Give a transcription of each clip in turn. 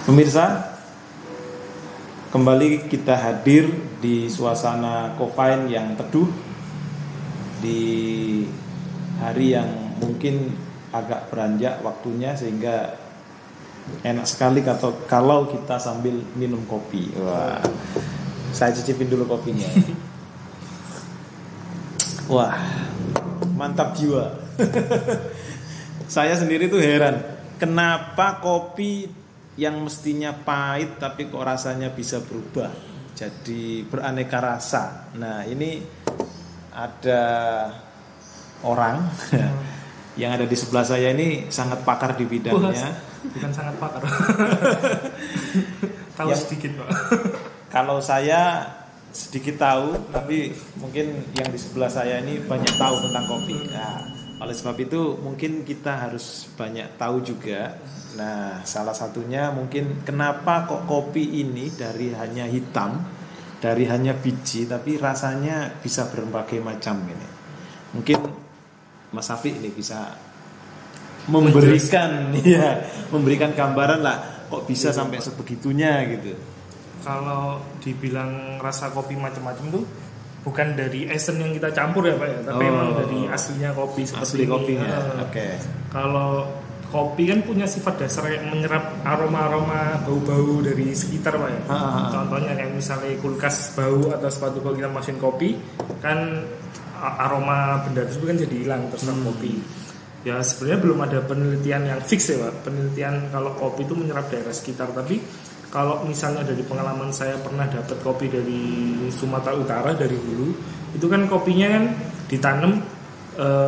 Pemirsa, kembali kita hadir di suasana Coffine yang teduh di hari yang mungkin agak beranjak waktunya, sehingga enak sekali kalau kita sambil minum kopi. Wah, saya cicipin dulu kopinya. Wah, mantap jiwa. Saya sendiri tuh heran, kenapa kopi yang mestinya pahit tapi kok rasanya bisa berubah jadi beraneka rasa. Nah, ini ada orang yang ada di sebelah saya ini sangat pakar di bidangnya. Bukan sangat pakar. Tahu ya, sedikit, Pak. Kalau saya sedikit tahu, tapi mungkin yang di sebelah saya ini banyak tahu tentang kopi. Nah, oleh sebab itu mungkin kita harus banyak tahu juga. Nah, salah satunya mungkin kenapa kok kopi ini dari hanya hitam, dari hanya biji, tapi rasanya bisa berbagai macam ini. Mungkin Mas Safi ini bisa memberikan gambaran lah, kok bisa sampai sebegitunya gitu. Kalau dibilang rasa kopi macam-macam tuh bukan dari esen yang kita campur ya, Pak ya, tapi memang dari aslinya kopi seperti asli kopinya. Oke. Kalau kopi kan punya sifat dasar yang menyerap aroma-aroma bau-bau dari sekitar, Pak ya. Contohnya kayak misalnya kulkas bau atau sepatu kalau kita masukin kopi, kan aroma benda tersebut kan jadi hilang terserap kopi. Ya sebenarnya belum ada penelitian yang fix ya, Pak. Penelitian kalau kopi itu menyerap daerah sekitar, tapi kalau misalnya dari pengalaman saya pernah dapat kopi dari Sumatera Utara, dari Hulu, itu kan kopinya kan ditanam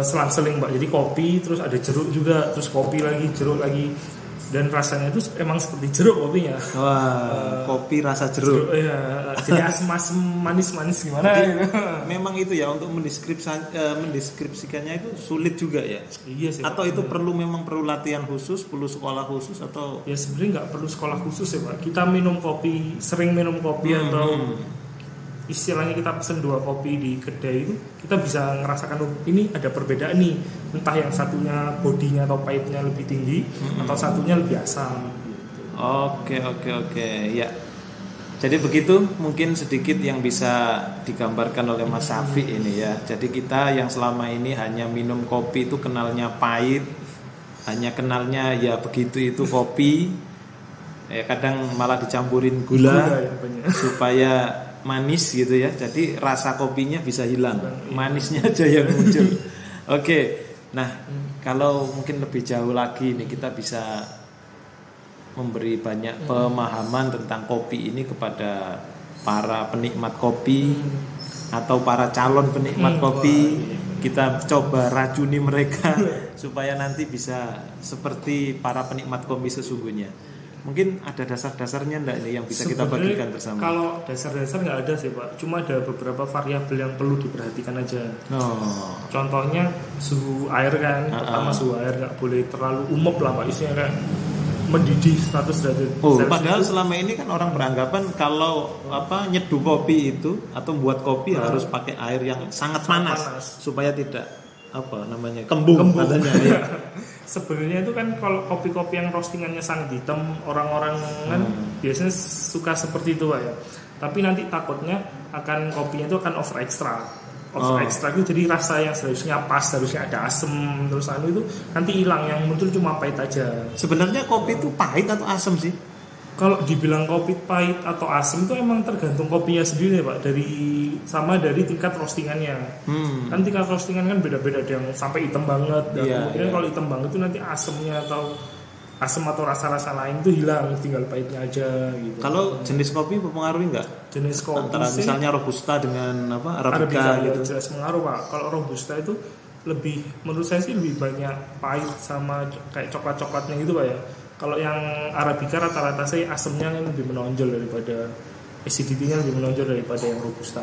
selang-seling, Pak. Jadi kopi terus ada jeruk juga, terus kopi lagi, jeruk lagi, dan rasanya itu emang seperti jeruk kopinya. Wah, kopi rasa jeruk. Ya, jadi asam-asam manis-manis gimana? Jadi, memang itu ya, untuk mendeskripsikannya itu sulit juga ya. Iya sih. Atau Pak, itu memang perlu latihan khusus, perlu sekolah khusus atau? Ya sebenarnya nggak perlu sekolah khusus ya, Pak. Kita minum kopi, sering minum kopi atau istilahnya kita pesen 2 kopi di kedai itu, kita bisa ngerasakan ini ada perbedaan nih, entah yang satunya bodinya atau pahitnya lebih tinggi atau satunya lebih asam. Oke ya. Jadi begitu mungkin sedikit yang bisa digambarkan oleh Mas Safi ini ya. Jadi kita yang selama ini hanya minum kopi itu kenalnya pahit, hanya kenalnya ya begitu itu kopi. Ya kadang malah dicampurin gula supaya manis gitu ya. Jadi rasa kopinya bisa hilang, manisnya aja yang muncul. Oke. Nah, kalau mungkin lebih jauh lagi nih, kita bisa memberi banyak pemahaman tentang kopi ini kepada para penikmat kopi atau para calon penikmat kopi. Kita coba racuni mereka supaya nanti bisa seperti para penikmat kopi sesungguhnya. Mungkin ada dasar-dasarnya enggak ini yang bisa kita bagikan bersama? Kalau dasar-dasar nggak ada sih, Pak. Cuma ada beberapa variabel yang perlu diperhatikan aja. Contohnya suhu air kan. Pertama suhu air nggak boleh terlalu umep lah, Pak. Isinya kayak mendidih 100 derajat. Padahal selama ini kan orang beranggapan kalau nyeduh kopi itu atau buat kopi harus pakai air yang sangat panas supaya tidak kembung katanya ya. Sebenarnya itu kan kalau kopi-kopi yang roastingannya sangat hitam, orang-orang kan biasanya suka seperti itu, Pak ya. Tapi nanti takutnya akan kopinya itu akan over extract itu, jadi rasa yang seharusnya pas, harusnya ada asam terus itu nanti hilang, yang muncul cuma pahit aja. Sebenarnya kopi itu pahit atau asam sih? Kalau dibilang kopi pahit atau asam itu emang tergantung kopinya sendiri, Pak. Dari tingkat roastingannya. Kan tingkat roastingan kan beda-beda, ada yang sampai hitam banget, dan kemudian kalau hitam banget itu nanti asamnya atau rasa-rasa lain itu hilang, tinggal pahitnya aja gitu. Kalau jenis kopi mempengaruhi nggak? Jenis kopi antara misalnya robusta dengan arabica gitu. Jelas mengaruh, Pak. Kalau robusta itu menurut saya sih lebih banyak pahit sama kayak coklat-coklatnya gitu, Pak ya. Kalau yang arabica rata-rata saya asamnya lebih menonjol daripada acidity-nya lebih menonjol daripada yang robusta.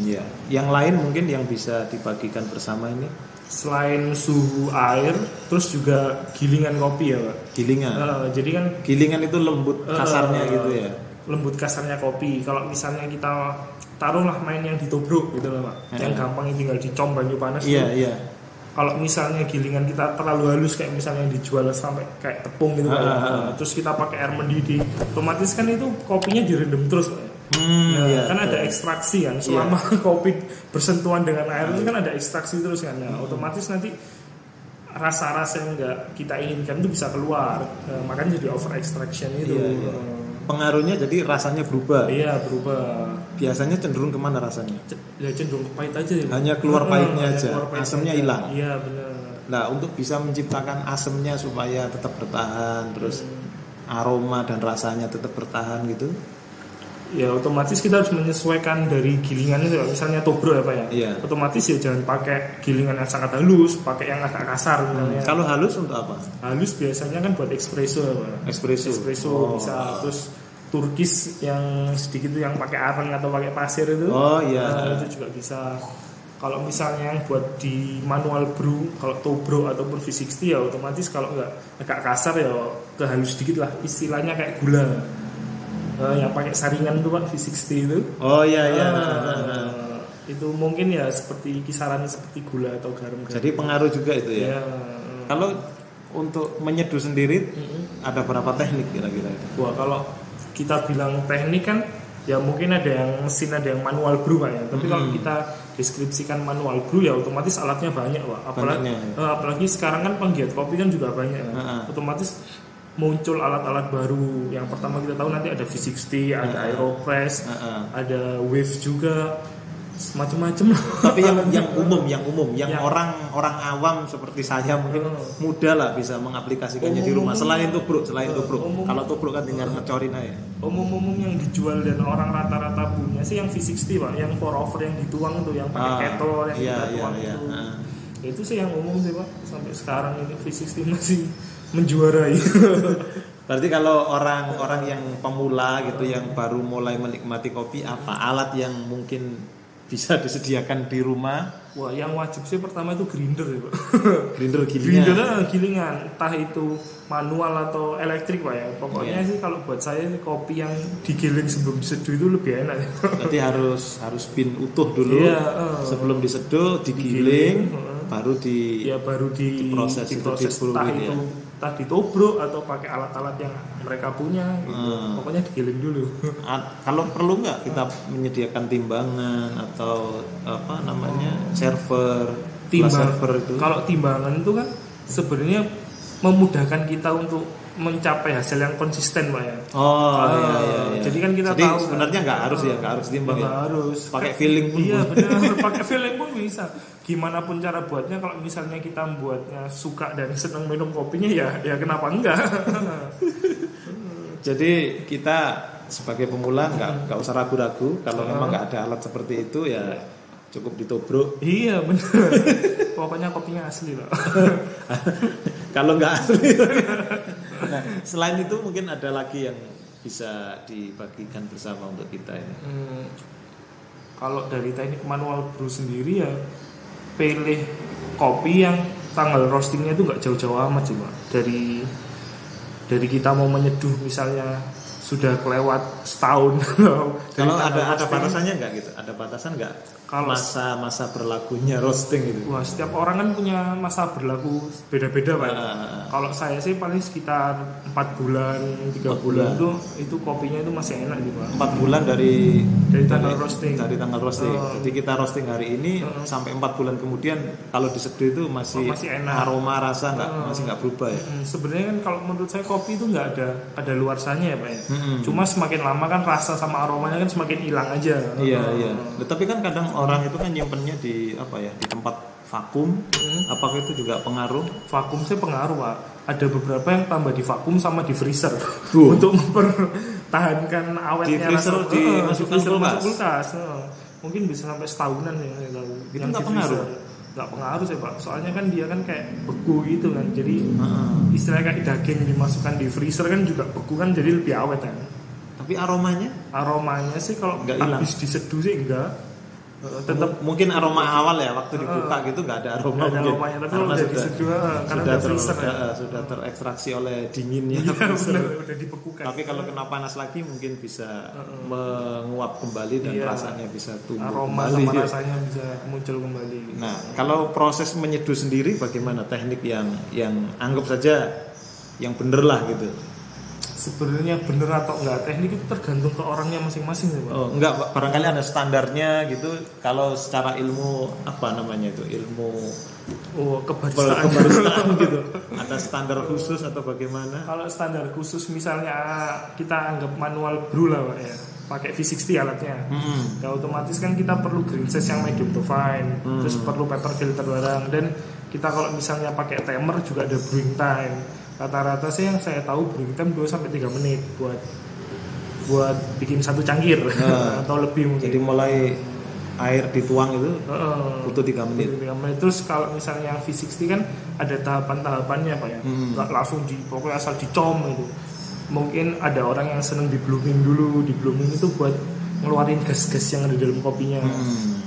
Ya. Yang lain mungkin yang bisa dibagikan bersama ini, selain suhu air, terus juga gilingan kopi ya, Pak. Gilingan. Jadi kan gilingan itu lembut kasarnya gitu ya. Lembut kasarnya kopi. Kalau misalnya kita taruhlah main yang ditobruk gitu loh, Pak. Yang gampang tinggal dicom banyu panas. Iya. kalau misalnya gilingan kita terlalu halus kayak misalnya dijual sampai kayak tepung gitu terus kita pakai air mendidih, otomatis kan itu kopinya direndam terus. Kan ada ekstraksi kan selama kopi bersentuhan dengan air itu kan ada ekstraksi terus kan. Nah, otomatis nanti rasa-rasa yang enggak kita inginkan itu bisa keluar. Makanya jadi over extraction itu. Pengaruhnya jadi rasanya berubah. Iya, berubah. Biasanya cenderung kemana rasanya? Ya cenderung ke pahit aja ya. Hanya keluar pahitnya aja, asamnya hilang. Iya, benar. Nah, untuk bisa menciptakan asamnya supaya tetap bertahan, terus aroma dan rasanya tetap bertahan gitu. Ya otomatis kita harus menyesuaikan dari gilingannya. Misalnya tobro ya Pak ya. Iya. Otomatis ya jangan pakai gilingan yang sangat halus, pakai yang agak kasar misalnya. Kalau halus untuk apa? Halus biasanya kan buat espresso ya Pak. Espresso bisa. Terus turkis yang sedikit yang pakai areng atau pakai pasir itu. Itu juga bisa. Kalau misalnya yang buat di manual brew, kalau tobro ataupun V60 ya otomatis kalau agak kasar ya ke halus sedikit lah. Istilahnya kayak gula. Yang pakai saringan tuh Pak V60 itu. Itu mungkin ya seperti kisaran seperti gula atau garam. Jadi pengaruh juga itu ya. Kalau untuk menyeduh sendiri ada berapa teknik kira-kira? Wah, kalau kita bilang teknik kan ya mungkin ada yang mesin, ada yang manual brew Pak ya. Tapi kalau kita deskripsikan manual brew ya otomatis alatnya banyak Pak. Apalagi sekarang kan penggiat kopi kan juga banyak. Otomatis muncul alat-alat baru. Yang pertama kita tahu nanti ada V60, ada Aeropress, ada Wave juga, macam-macam. Tapi yang umum, orang awam seperti saya mungkin mudah lah bisa mengaplikasikannya di rumah. Selain tubruk. Kalau tubruk kan tinggal ngecorin aja. Umum yang dijual dan orang rata-rata punya sih yang V60 Pak, yang pour over yang dituang tuh, yang pakai kettle yang kita tuang itu. Itu sih yang umum sih Pak. Sampai sekarang ini V60 masih menjuarai. Berarti kalau orang-orang yang pemula gitu, yang baru mulai menikmati kopi, apa alat yang mungkin bisa disediakan di rumah? Wah, yang wajib sih pertama itu grinder ya Pak. Grinder gilingan, entah itu manual atau elektrik Pak ya. Pokoknya sih kalau buat saya kopi yang digiling sebelum diseduh itu lebih enak. Berarti harus bin utuh dulu. Sebelum diseduh, digiling, baru diproses entah ditobrok atau pakai alat-alat yang mereka punya gitu. Pokoknya digiling dulu. Kalau perlu nggak kita menyediakan timbangan atau apa namanya server itu? Kalau timbangan itu kan sebenarnya memudahkan kita untuk mencapai hasil yang konsisten Pak ya. Jadi kan kita tahu sebenarnya nggak harus timbang ya. Harus pakai feeling pun. Iya benar, pakai feeling pun bisa. Gimana pun cara buatnya, kalau misalnya kita buatnya suka dan senang minum kopinya ya kenapa enggak. Jadi kita sebagai pemula nggak usah ragu-ragu kalau memang nggak ada alat seperti itu ya cukup ditobrok. Iya benar. Pokoknya kopinya asli loh. Kalau nggak asli. Nah, selain itu mungkin ada lagi yang bisa dibagikan bersama untuk kita ini. Kalau dari teknik manual brew sendiri ya pilih kopi yang tanggal roastingnya itu nggak jauh-jauh amat sih Pak. Dari kita mau menyeduh misalnya sudah kelewat setahun. Kalau ada batasannya nggak gitu? Ada batasan nggak? Kalau masa berlakunya roasting itu? Wah, setiap orang kan punya masa berlaku beda-beda Pak. Kalau saya sih paling sekitar 4 bulan, 3 bulan itu kopinya itu masih enak gitu Pak. 4 bulan dari tanggal roasting. Dari tanggal roasting. Jadi kita roasting hari ini sampai 4 bulan kemudian kalau diseduh itu masih enak. Aroma rasa masih nggak berubah ya. Sebenarnya kan kalau menurut saya kopi itu nggak ada luarsanya ya Pak ya. Cuma semakin lama kan rasa sama aromanya kan semakin hilang aja. Iya. Tapi kan kadang orang itu kan nyimpennya di tempat vakum. Apakah itu juga pengaruh? Vakum sih pengaruh Pak. Ada beberapa yang tambah di vakum sama di freezer untuk mempertahankan awetnya. Di freezer dimasukkan kulkas. Mungkin bisa sampai setahunan ya. Itu nggak pengaruh? Nggak pengaruh sih Pak. Soalnya kan dia kan kayak beku gitu kan. Jadi istilahnya kayak daging dimasukkan di freezer kan juga beku kan, jadi lebih awet kan. Tapi aromanya? Aromanya sih kalau habis diseduh sih enggak. Tetap mungkin aroma awal ya waktu dibuka gitu nggak ada aroma, ada aromanya, tapi karena udah diseduh karena udah freezer sudah terekstraksi oleh dinginnya. Iya, udah dibekukan. Tapi kalau kena panas lagi mungkin bisa menguap kembali dan rasanya bisa tumbuh aroma kembali. Sama rasanya bisa muncul kembali. Nah, kalau proses menyeduh sendiri bagaimana teknik yang anggap saja yang bener lah gitu? Sebenarnya bener atau enggak teknik itu tergantung ke orangnya masing-masing ya, Pak. Oh, enggak, barangkali ada standarnya gitu. Kalau secara ilmu apa namanya itu? Ilmu kebaristaan gitu. Ada standar khusus atau bagaimana? Kalau standar khusus misalnya kita anggap manual brew lah, Pak ya. Pakai V60 alatnya. Ya otomatis kan kita perlu green size yang medium to fine. Terus perlu paper filter barang, dan kita kalau misalnya pakai timer juga ada brewing time. Rata-rata sih yang saya tahu brewing time 2-3 menit buat bikin satu cangkir atau lebih mungkin. Jadi mulai air dituang itu butuh 3 menit. 3 menit. Terus kalau misalnya yang V60 kan ada tahapan-tahapannya, Pak ya. Nggak langsung pokoknya asal dicom gitu. Mungkin ada orang yang seneng di blooming dulu. Di blooming itu buat ngeluarin gas-gas yang ada dalam kopinya.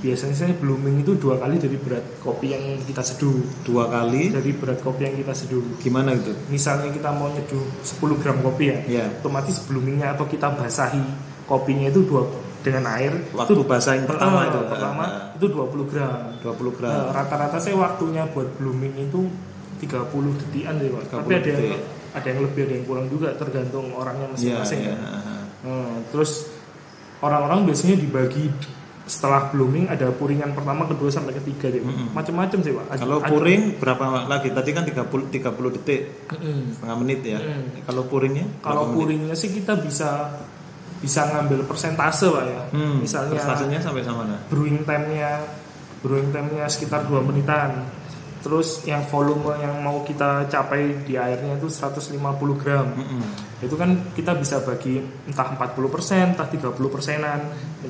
Biasanya saya blooming itu 2 kali dari berat kopi yang kita seduh. 2 kali dari berat kopi yang kita seduh. Gimana itu? Misalnya kita mau nyeduh 10 gram kopi ya, otomatis bloomingnya atau kita basahi kopinya itu dengan air. Waktu basahin pertama itu 20 gram. 20 gram. Rata-rata saya waktunya buat blooming itu 30 detikan deh, Pak. Tapi ada yang lebih, ada yang kurang juga, tergantung orangnya masing-masing. Terus orang-orang biasanya dibagi setelah blooming ada puringan pertama, kedua sampai ketiga deh. Macam-macam sih, Pak. Kalau puring berapa lagi? Tadi kan 30 detik. Setengah menit ya. Kalau puringnya? Kalau puringnya sih kita bisa ngambil persentase, Pak ya. Misalnya persentasenya sampai sama mana? Brewing time-nya sekitar 2 menitan. Terus yang volume yang mau kita capai di airnya itu 150 gram. Itu kan kita bisa bagi entah 40%, entah 30%-an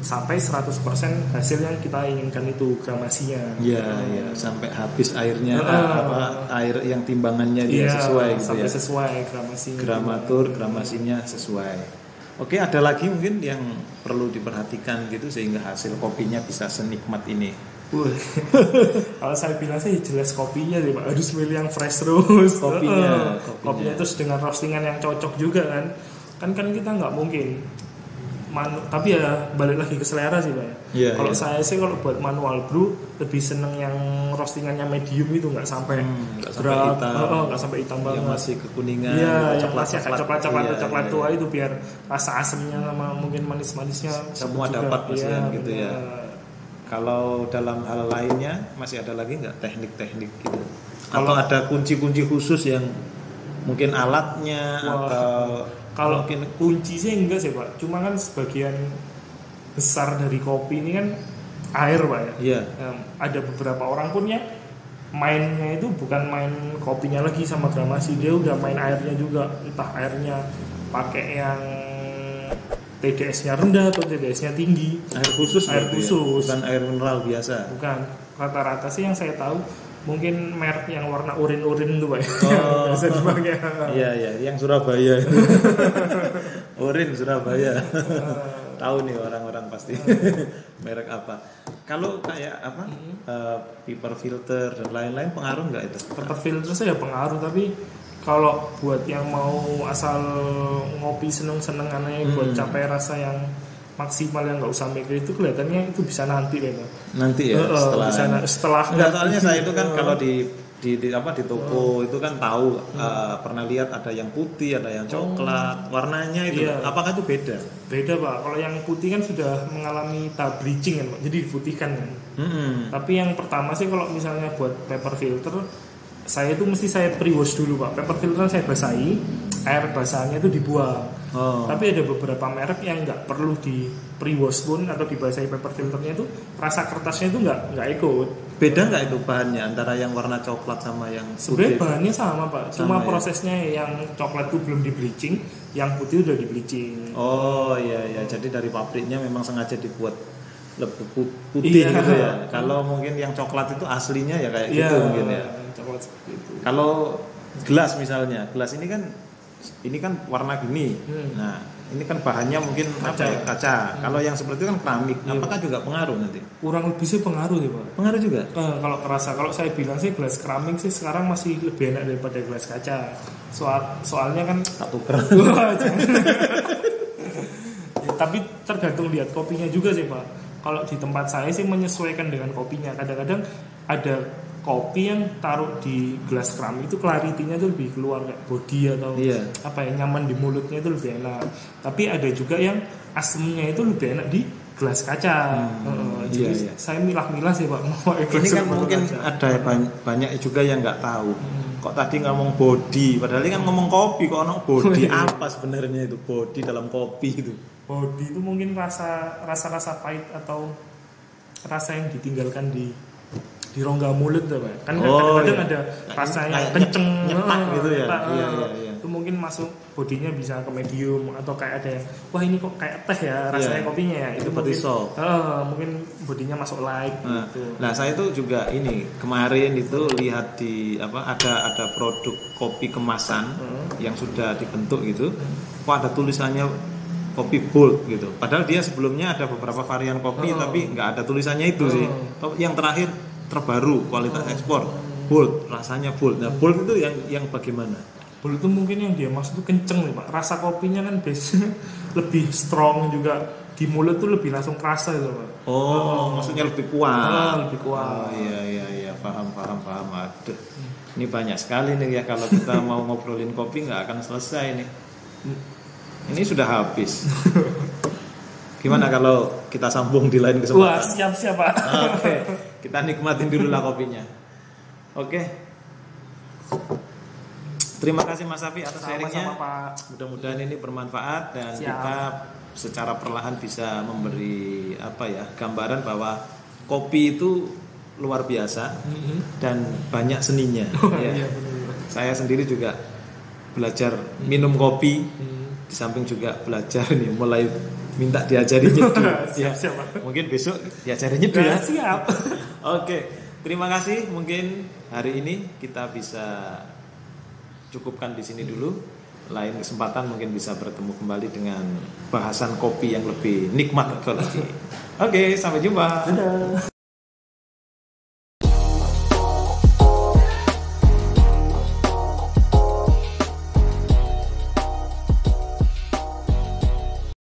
sampai 100% hasil yang kita inginkan itu gramasinya. Iya, sampai habis airnya air yang timbangannya dia sesuai gitu sampai ya. Sesuai gramasinya. Gramasinya sesuai. Oke, ada lagi mungkin yang perlu diperhatikan gitu sehingga hasil kopinya bisa senikmat ini. Kalau saya bilang sih jelas kopinya deh, Pak. Harus milih yang fresh terus. Kopinya terus dengan roastingan yang cocok juga kan kita nggak mungkin tapi ya balik lagi ke selera sih, Pak. Kalau saya sih kalau buat manual brew lebih seneng yang roastingannya medium itu, nggak sampai hitam banget, yang masih kekuningan, yang masih coklat tua itu, biar rasa asamnya sama mungkin manis-manisnya semua dapat gitu ya. Kalau dalam hal lainnya masih ada lagi nggak teknik-teknik gitu? Atau ada kunci-kunci khusus yang mungkin alatnya kalau mungkin kunci sih enggak sih, Pak. Cuma kan sebagian besar dari kopi ini kan air, Pak ya. Ada beberapa orang pun ya mainnya itu bukan main kopinya lagi sama gramasi, dia udah main airnya juga. Entah airnya pakai yang TDS-nya rendah atau TDS-nya tinggi. Air khusus. Bukan air mineral biasa. Bukan. Rata-rata sih yang saya tahu mungkin merek yang warna urin-urin itu, Pak. Bisa dipakai. Iya, yang Surabaya. Urin Surabaya. Tahu nih orang-orang pasti. Merek apa? Kalau kayak apa? Paper filter dan lain-lain pengaruh nggak itu? Paper filter saya pengaruh, tapi kalau buat yang mau asal ngopi seneng-senengannya buat capai rasa yang maksimal yang nggak usah mikir itu, kelihatannya itu bisa nanti deh, Pak. Nanti ya setelah soalnya saya itu kan kalau di toko itu kan tahu pernah lihat ada yang putih, ada yang coklat, warnanya itu apakah itu beda, Pak. Kalau yang putih kan sudah mengalami tahap bleaching kan, Pak, jadi diputihkan kan. Tapi yang pertama sih kalau misalnya buat paper filter, saya itu mesti saya pre-wash dulu, Pak. Paper filter saya basahi, air basahnya itu dibuang. Tapi ada beberapa merek yang nggak perlu di pre-wash pun atau dibasahi paper filternya itu rasa kertasnya itu nggak ikut. Beda nggak itu bahannya antara yang warna coklat sama yang putih? Sebenarnya bahannya sama, Pak. Cuma prosesnya yang coklat itu belum di bleaching, yang putih udah di bleaching. Oh iya, jadi dari pabriknya memang sengaja dibuat lebih putih gitu ya. Kalau mungkin yang coklat itu aslinya ya kayak gitu mungkin ya. Coklat seperti itu. Kalau gelas misalnya, gelas ini kan warna gini. Nah, ini kan bahannya mungkin kaca. Kalau yang seperti itu kan keramik. Apakah juga pengaruh nanti? Kurang lebih sih pengaruh ya Pak. Pengaruh juga? Kalau kerasa, kalau saya bilang sih gelas keramik sih sekarang masih lebih enak daripada gelas kaca. Soalnya kan tak tuker. Tapi tergantung lihat kopinya juga sih Pak. Kalau di tempat saya sih menyesuaikan dengan kopinya. Kadang-kadang ada kopi yang taruh di gelas keramik itu clarity-nya tuh lebih keluar kayak body atau apa ya, nyaman di mulutnya itu lebih enak. Tapi ada juga yang asemnya itu lebih enak di gelas kaca. Jadi saya milah-milah sih Pak. Ini kan mungkin kaca. Ada banyak juga yang nggak tahu. Kok tadi ngomong body, padahal ini kan ngomong kopi, kok ngomong body. Apa sebenarnya itu body dalam kopi itu? Body itu mungkin rasa pahit atau rasa yang ditinggalkan di rongga mulut tuh Pak. Kan kadang-kadang ada rasa yang kenceng gitu ya. Iya. Itu mungkin masuk bodinya bisa ke medium atau kayak ada yang wah ini kok kayak teh ya rasanya kopinya ya. Itu mungkin bodinya masuk light gitu. Nah, saya itu juga ini kemarin itu lihat di ada produk kopi kemasan yang sudah dibentuk gitu. Kok ada tulisannya kopi bold gitu. Padahal dia sebelumnya ada beberapa varian kopi tapi nggak ada tulisannya itu sih. Yang terakhir terbaru kualitas ekspor bold, rasanya bold. Nah bold itu yang bagaimana? Bold itu mungkin yang dia maksud itu kenceng nih Pak. Rasa kopinya kan biasanya lebih strong juga di mulut tuh lebih langsung kerasa gitu Pak. Maksudnya lebih kuat. Lebih kuat. Iya, paham. Aduh, ini banyak sekali nih ya kalau kita mau ngobrolin kopi nggak akan selesai nih. Ini sudah habis. Gimana kalau kita sambung di lain kesempatan? Wah, siap Pak. Oke. Kita nikmatin dulu lah kopinya. Oke. Terima kasih Mas Safi atas sharingnya. Mudah-mudahan ini bermanfaat dan kita secara perlahan bisa memberi gambaran bahwa kopi itu luar biasa dan banyak seninya. Saya sendiri juga belajar minum kopi. Di samping juga belajar nih mulai minta diajari nyeduh. Siap. Mungkin besok diajari nyeduh ya. Siap. Oke, terima kasih. Mungkin hari ini kita bisa cukupkan di sini dulu. Lain kesempatan mungkin bisa bertemu kembali dengan bahasan kopi yang lebih nikmat lagi. Oke, sampai jumpa. Dadah.